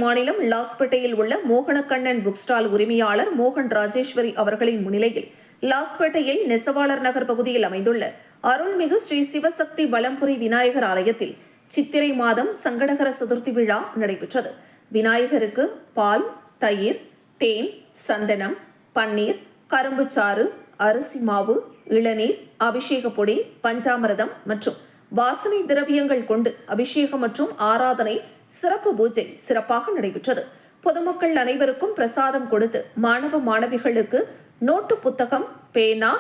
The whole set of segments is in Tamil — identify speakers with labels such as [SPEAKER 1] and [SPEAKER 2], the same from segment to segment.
[SPEAKER 1] மாநிலம் லாஸ்பேட்டையில் உள்ள மோகனக்கண்ணன் புக் ஸ்டால் உரிமையாளர் மோகன் ராஜேஸ்வரி அவர்களின் முன்னிலையில் லாஸ்பேட்டையில் நெசவாளர் நகர் பகுதியில் அமைந்துள்ள அருள்மிகு ஸ்ரீ சிவசக்தி வலம்புரி விநாயகர் ஆலயத்தில் சித்திரை மாதம் சங்கடகர சதுர்த்தி விழா நடைபெற்றது. விநாயகருக்கு பால், தயிர், தேன், சந்தனம், பன்னீர், கரும்புச்சாறு, அரிசி மாவு, இளநீர், அபிஷேக பொடி, பஞ்சாமிரதம் மற்றும் வாசனை திரவியங்கள் கொண்டு அபிஷேகம் மற்றும் ஆராதனை சிறப்பு பூஜை சிறப்பாக நடைபெற்றது. பொதுமக்கள் அனைவருக்கும் பிரசாதம் கொடுத்து மாணவ மாணவிகளுக்கு நோட்டு புத்தகம், பேனா,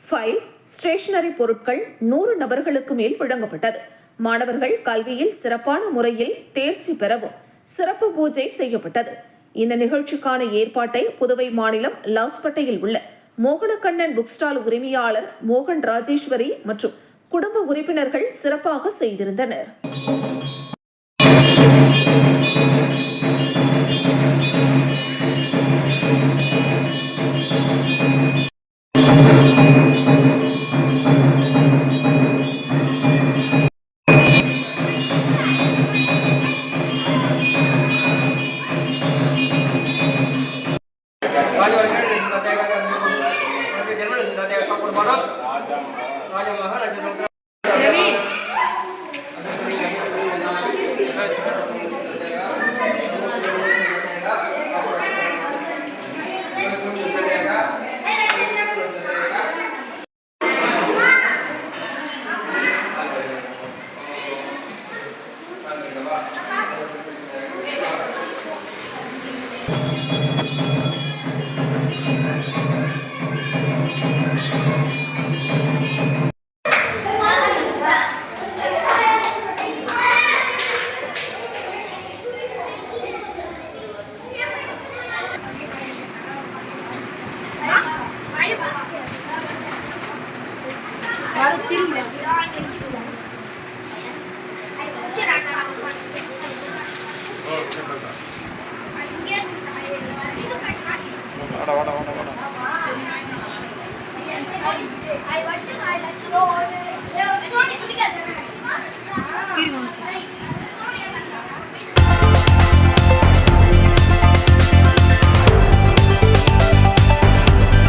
[SPEAKER 1] ஃபைல், ஸ்டேஷனரி பொருட்கள் 100 நபர்களுக்கு மேல் வழங்கப்பட்டது. மாணவர்கள் கல்வியில் சிறப்பான முறையில் தேர்ச்சி பெறவும் சிறப்பு பூஜை செய்யப்பட்டது. இந்த நிகழ்ச்சிக்கான ஏற்பாட்டை புதுவை மாநிலம் லாஸ்பேட்டையில் உள்ள மோகனக்கண்ணன் புக் ஸ்டால் உரிமையாளர் மோகன் ராஜேஸ்வரி மற்றும் குடும்ப உறுப்பினர்கள் சிறப்பாக செய்திருந்தனர்.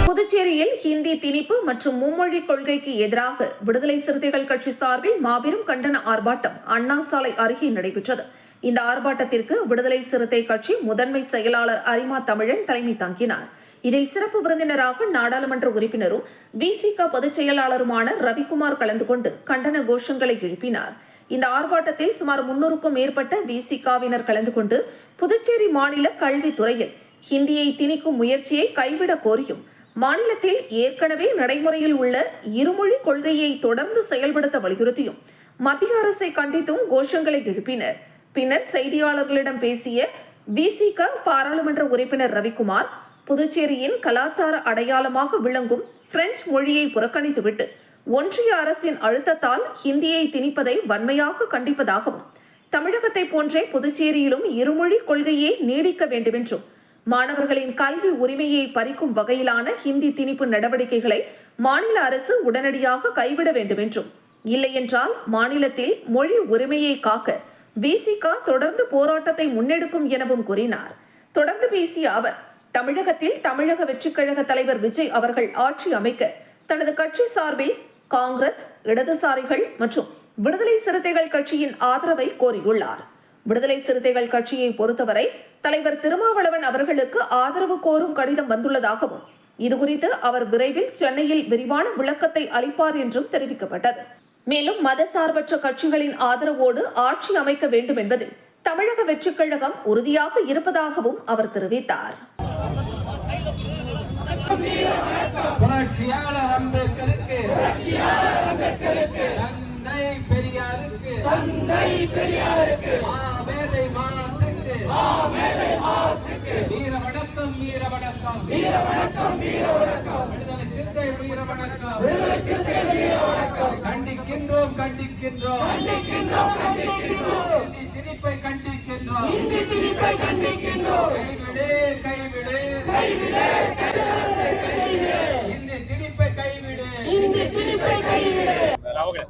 [SPEAKER 1] புதுச்சேரியில் ஹிந்தி திணிப்பு மற்றும் மும்மொழி கொள்கைக்கு எதிராக விடுதலை சிறுத்தைகள் கட்சி சார்பில் மாபெரும் கண்டன ஆர்ப்பாட்டம் அண்ணா சாலை அருகே நடைபெற்றது. இந்த ஆர்ப்பாட்டத்திற்கு விடுதலை சிறுத்தை கட்சி முதன்மை செயலாளர் அரிமா தமிழன் தலைமை தாங்கினார். இதில் சிறப்பு விருந்தினராக நாடாளுமன்ற உறுப்பினரும் விசிக பொதுச் செயலாளருமான ரவிக்குமார் கலந்து கொண்டு கண்டன கோஷங்களை எழுப்பினார். இந்த ஆர்ப்பாட்டத்தில் சுமார் 300க்கும் மேற்பட்ட விசிகவினர் கலந்து கொண்டு புதுச்சேரி மாநில கல்வித்துறையில் ஹிந்தியை திணிக்கும் முயற்சியை கைவிட கோரியும் மாநிலத்தில் ஏற்கனவே நடைமுறையில் உள்ள இருமொழி கொள்கையை தொடர்ந்து செயல்படுத்த வலியுறுத்தியும் மத்திய அரசை கண்டித்தும் கோஷங்களை எழுப்பினர். பின்னர் செய்தியாளர்களிடம் பேசிய விசிக பாராளுமன்ற உறுப்பினர் ரவிக்குமார், புதுச்சேரியின் கலாச்சார அடையாளமாக விளங்கும் பிரெஞ்சு மொழியை புறக்கணித்துவிட்டு ஒன்றிய அரசின் அழுத்தத்தால் ஹிந்தியை திணிப்பதை வன்மையாக கண்டிப்பதாகவும் தமிழகத்தை போன்றே புதுச்சேரியிலும் இருமொழி கொள்கையை நீடிக்க வேண்டும் என்றும் மாணவர்களின் கல்வி உரிமையை பறிக்கும் வகையிலான ஹிந்தி திணிப்பு நடவடிக்கைகளை மாநில அரசு உடனடியாக கைவிட வேண்டும் என்றும், இல்லையென்றால் மாநிலத்தில் மொழி உரிமையை காக்க விசிக தொடர்ந்து போராட்டத்தை முன்னெடுக்கும் எனவும் கூறினார். தொடர்ந்து பேசிய அவர், தமிழகத்தில் தமிழக வெற்றிக் கழக தலைவர் விஜய் அவர்கள் ஆட்சி அமைக்க தனது கட்சி சார்பில் காங்கிரஸ், இடதுசாரிகள் மற்றும் விடுதலை சிறுத்தைகள் கட்சியின் ஆதரவை கோரியுள்ளார். விடுதலை சிறுத்தைகள் கட்சியை பொறுத்தவரை தலைவர் திருமாவளவன் அவர்களுக்கு ஆதரவு கோரும் கடிதம் வந்துள்ளதாகவும் இதுகுறித்து அவர் விரைவில் சென்னையில் விரிவான விளக்கத்தை அளிப்பார் என்றும் தெரிவிக்கப்பட்டது. மேலும் மதசார்பற்ற கட்சிகளின் ஆதரவோடு ஆட்சி அமைக்க வேண்டும் என்பதில் தமிழக வெற்றிக் கழகம் உறுதியாக இருப்பதாகவும் அவர் தெரிவித்தார்.
[SPEAKER 2] புரட்சியாளர் அம்பேத்கருக்கு தந்தை பெரியாருக்கு மாமேதை மார்க்சுக்கு வீரவணக்கம் விடுதலை சிறுத்தை வீரவணக்கம் கண்டிக்கின்றோம் இந்தி திணிப்பை கண்டிக்கின்றோம் கைவிடு இந்தி திணிப்பை கைவிடு.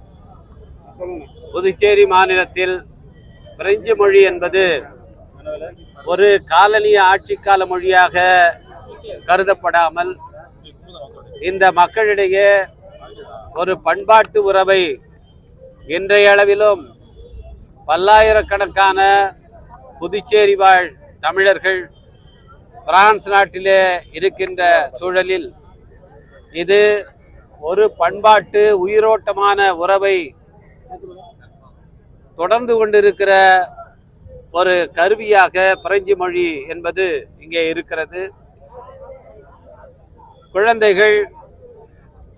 [SPEAKER 3] புதுச்சேரி மாநிலத்தில் பிரெஞ்சு மொழி என்பது ஒரு காலனிய ஆட்சிக்கால மொழியாக கருதப்படாமல் இந்த மக்களிடையே ஒரு பண்பாட்டு உறவை இன்றைய அளவிலும் பல்லாயிரக்கணக்கான புதுச்சேரி வாழ் தமிழர்கள் பிரான்ஸ் நாட்டிலே இருக்கின்ற சூழலில் இது ஒரு பண்பாட்டு உயிரோட்டமான உறவை தொடர்ந்து கொண்டிருக்கிற ஒரு கருவியாக பிரெஞ்சு மொழி என்பது இங்கே இருக்கிறது. குழந்தைகள்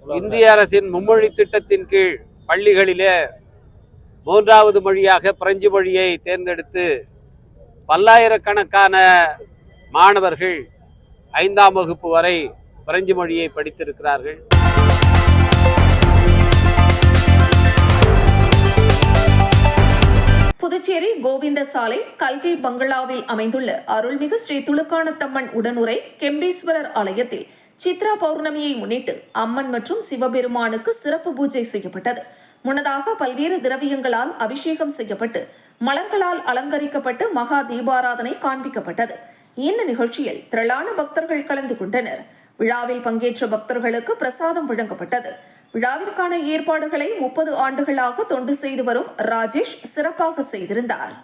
[SPEAKER 3] இந்திய அரசின் மும்மொழி திட்டத்தின் கீழ் பள்ளிகளிலே 3வது மொழியாக பிரெஞ்சு மொழியை தேர்ந்தெடுத்து பல்லாயிரக்கணக்கான மாணவர்கள் 5ஆம் வகுப்பு வரை பிரெஞ்சு மொழியை படித்திருக்கிறார்கள்.
[SPEAKER 1] புதுச்சேரி கோவிந்த சாலை கல்வி பங்களாவில் அமைந்துள்ள அருள்மிகு ஸ்ரீ துலுக்கானத்தம்மன் உடனுரை கெம்பீஸ்வரர் ஆலயத்தில் சித்ரா பௌர்ணமியை முன்னிட்டு அம்மன் மற்றும் சிவபெருமானுக்கு சிறப்பு பூஜை செய்யப்பட்டது. முன்னதாக பல்வேறு திரவியங்களால் அபிஷேகம் செய்யப்பட்டு மலர்களால் அலங்கரிக்கப்பட்டு மகா தீபாராதனை காண்பிக்கப்பட்டது. இந்த நிகழ்ச்சியில் திரளான பக்தர்கள் கலந்து கொண்டனர். விழாவில் பங்கேற்ற பக்தர்களுக்கு பிரசாதம் வழங்கப்பட்டது. விழாவிற்கான ஏற்பாடுகளை 30 ஆண்டுகளாக தொண்டு செய்து வரும் ராஜேஷ் சிறப்பாக செய்திருந்தார்.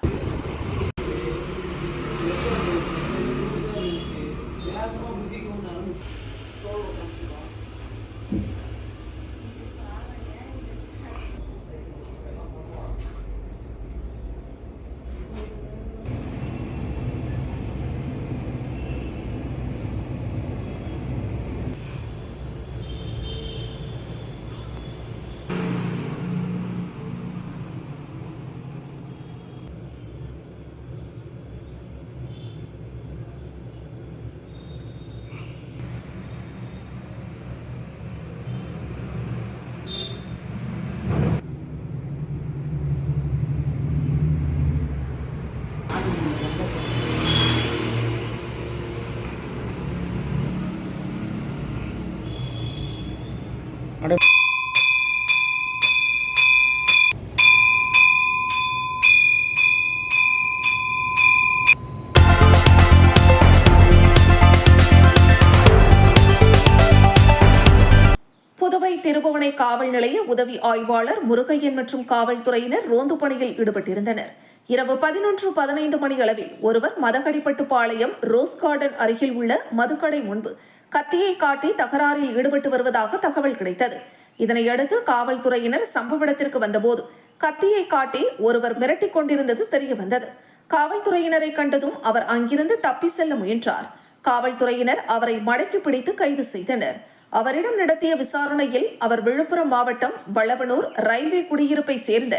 [SPEAKER 1] திருபுவனை காவல் நிலைய உதவி ஆய்வாளர் முருகையன் மற்றும் காவல்துறையினர் ரோந்து பணியில் ஈடுபட்டிருந்தனர். இரவு 11:15 மணி அளவில் ஒருவர் மதகடிப்பட்டு பாளையம் ரோஸ் கார்டன் அருகில் உள்ள மதுக்கடை முன்பு கத்தியை காட்டி தகராறில் ஈடுபட்டு வருவதாக தகவல் கிடைத்தது. இதனையடுத்து காவல்துறையினர் சம்பவ இடத்திற்கு வந்தபோது கத்தியை காட்டி ஒருவர் மிரட்டிக் கொண்டிருந்தது தெரியவந்தது. காவல்துறையினரை கண்டதும் அவர் அங்கிருந்து தப்பி செல்ல முயன்றார். காவல்துறையினர் அவரை மடக்கி பிடித்து கைது செய்தனர். அவரிடம் நடத்திய விசாரணையில் அவர் விழுப்புரம் மாவட்டம் வளவனூர் ரயில்வே குடியிருப்பை சேர்ந்த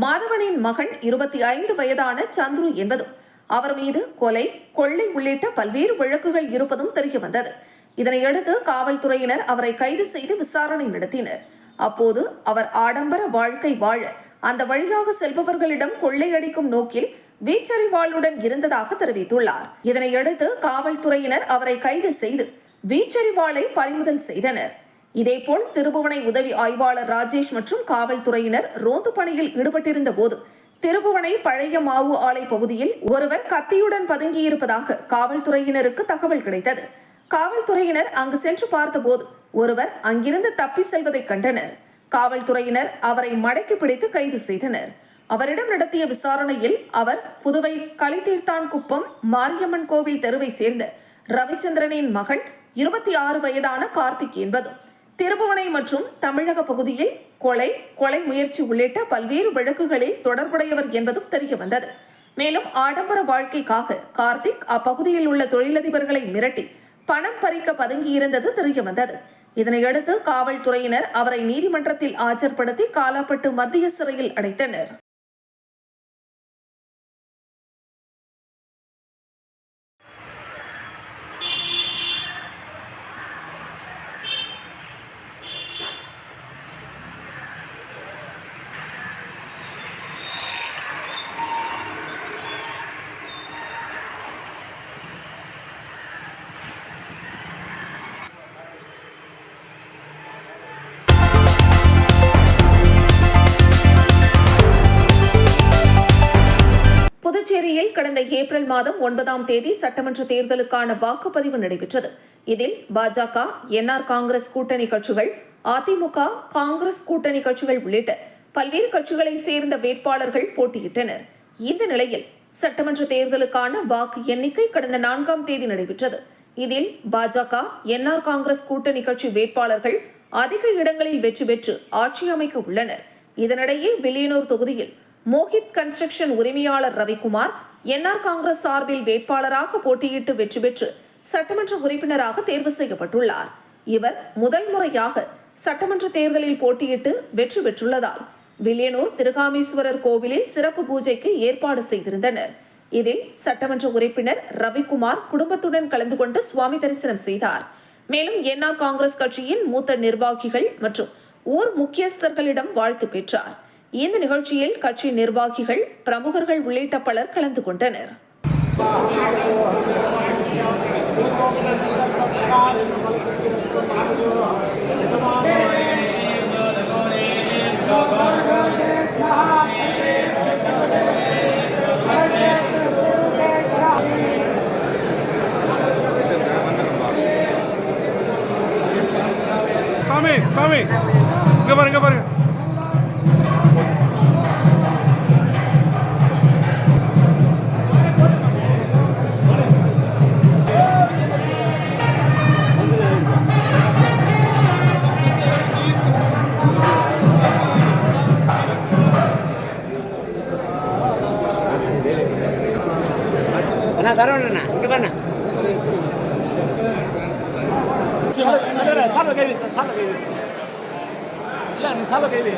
[SPEAKER 1] மாதவனின் மகன் 25 வயதான சந்துரு என்பதும் அவர் மீது கொலை, கொள்ளை உள்ளிட்ட பல்வேறு வழக்குகள் இருப்பதும் தெரியவந்தது. இதனையடுத்து காவல்துறையினர் அவரை கைது செய்து விசாரணை நடத்தினர். அப்போது அவர் ஆடம்பர வாழ்க்கை வாழ அந்த வழியாக செல்பவர்களிடம் கொள்ளையடிக்கும் நோக்கில் வீச்சறிவாளுடன் இருந்ததாக தெரிவித்துள்ளார். இதனையடுத்து காவல்துறையினர் அவரை கைது செய்து வீச்சறிவாளை பறிமுதல் செய்தனர். இதேபோல் திருபுவனை உதவி ஆய்வாளர் ராஜேஷ் மற்றும் காவல்துறையினர் ரோந்து பணியில் ஈடுபட்டிருந்த போது திருபுவனை பழைய மாவு ஆலை பகுதியில் ஒருவர் கத்தியுடன் பதுங்கியிருப்பதாக காவல்துறையினருக்கு தகவல் கிடைத்தது. காவல்துறையினர் அங்கு சென்று பார்த்தபோது ஒருவர் அங்கிருந்து தப்பி செல்வதை கண்டனர். காவல்துறையினர் அவரை மடக்கி பிடித்து கைது செய்தனர். அவரிடம் நடத்திய விசாரணையில் அவர் புதுவை களித்தீர்த்தான்குப்பம் மாரியம்மன் கோவில் தெருவை சேர்ந்த ரவிச்சந்திரனின் மகன் 26 வயதான கார்த்திக் என்பதும் திருபுவனை மற்றும் தமிழக பகுதியில் கொலை முயற்சி உள்ளிட்ட பல்வேறு வழக்குகளில் தொடர்புடையவர் என்பதும் தெரியவந்தது. மேலும் ஆடம்பர வாழ்க்கைக்காக கார்த்திக் அப்பகுதியில் உள்ள தொழிலதிபர்களை மிரட்டி பணம் பறிக்க பதுங்கியிருந்தது தெரியவந்தது. இதனையடுத்து காவல்துறையினர் அவரை நீதிமன்றத்தில் ஆஜர்படுத்தி காலாப்பட்டு மத்திய சிறையில் அடைத்தனர். மாதம் 9ஆம் தேதி சட்டமன்ற தேர்தலுக்கான வாக்குப்பதிவு நடைபெற்றது. இதில் பாஜக, என்ஆர் காங்கிரஸ் கூட்டணி கட்சிகள், அதிமுக, காங்கிரஸ் கூட்டணி கட்சிகள் உள்ளிட்ட பல்வேறு கட்சிகளைச் சேர்ந்த வேட்பாளர்கள் போட்டியிட்டனர். இந்த நிலையில் சட்டமன்ற தேர்தலுக்கான வாக்கு எண்ணிக்கை கடந்த 4ஆம் தேதி நடைபெற்றது. இதில் பாஜக, என்ஆர் காங்கிரஸ் கூட்டணி கட்சி வேட்பாளர்கள் அதிக இடங்களில் வெற்றி பெற்று ஆட்சி அமைக்க உள்ளனர். இதனிடையே வில்லியனூர் தொகுதியில் மோஹித் கன்ஸ்ட்ரக்ஷன் உரிமையாளர் ரவிக்குமார் என்ஆர் காங்கிரஸ் சார்பில் வேட்பாளராக போட்டியிட்டு வெற்றி பெற்று சட்டமன்ற உறுப்பினராக தேர்வு செய்யப்பட்டுள்ளார். இவர் முதல் முறையாக சட்டமன்ற தேர்தலில் போட்டியிட்டு வெற்றி பெற்றுள்ளதால் வில்லியனூர் திருகாமீஸ்வரர் கோவிலில் சிறப்பு பூஜைக்கு ஏற்பாடு செய்திருந்தனர். இதில் சட்டமன்ற உறுப்பினர் ரவிக்குமார் குடும்பத்துடன் கலந்து கொண்டு சுவாமி தரிசனம் செய்தார். மேலும் என்ஆர் காங்கிரஸ் கட்சியின் மூத்த நிர்வாகிகள் மற்றும் ஊர் முக்கியஸ்தர்களிடம் வாழ்த்து பெற்றார். இந்த நிகழ்ச்சியில் கட்சி நிர்வாகிகள், பிரமுகர்கள் உள்ளிட்ட பலர் கலந்து கொண்டனர்.
[SPEAKER 4] சாமி இங்க பாருங்க
[SPEAKER 5] சரவணண்ணா இங்க பாருண்ணா
[SPEAKER 6] சாப்பிட கைது இல்லை நீ சாப்பிட கைது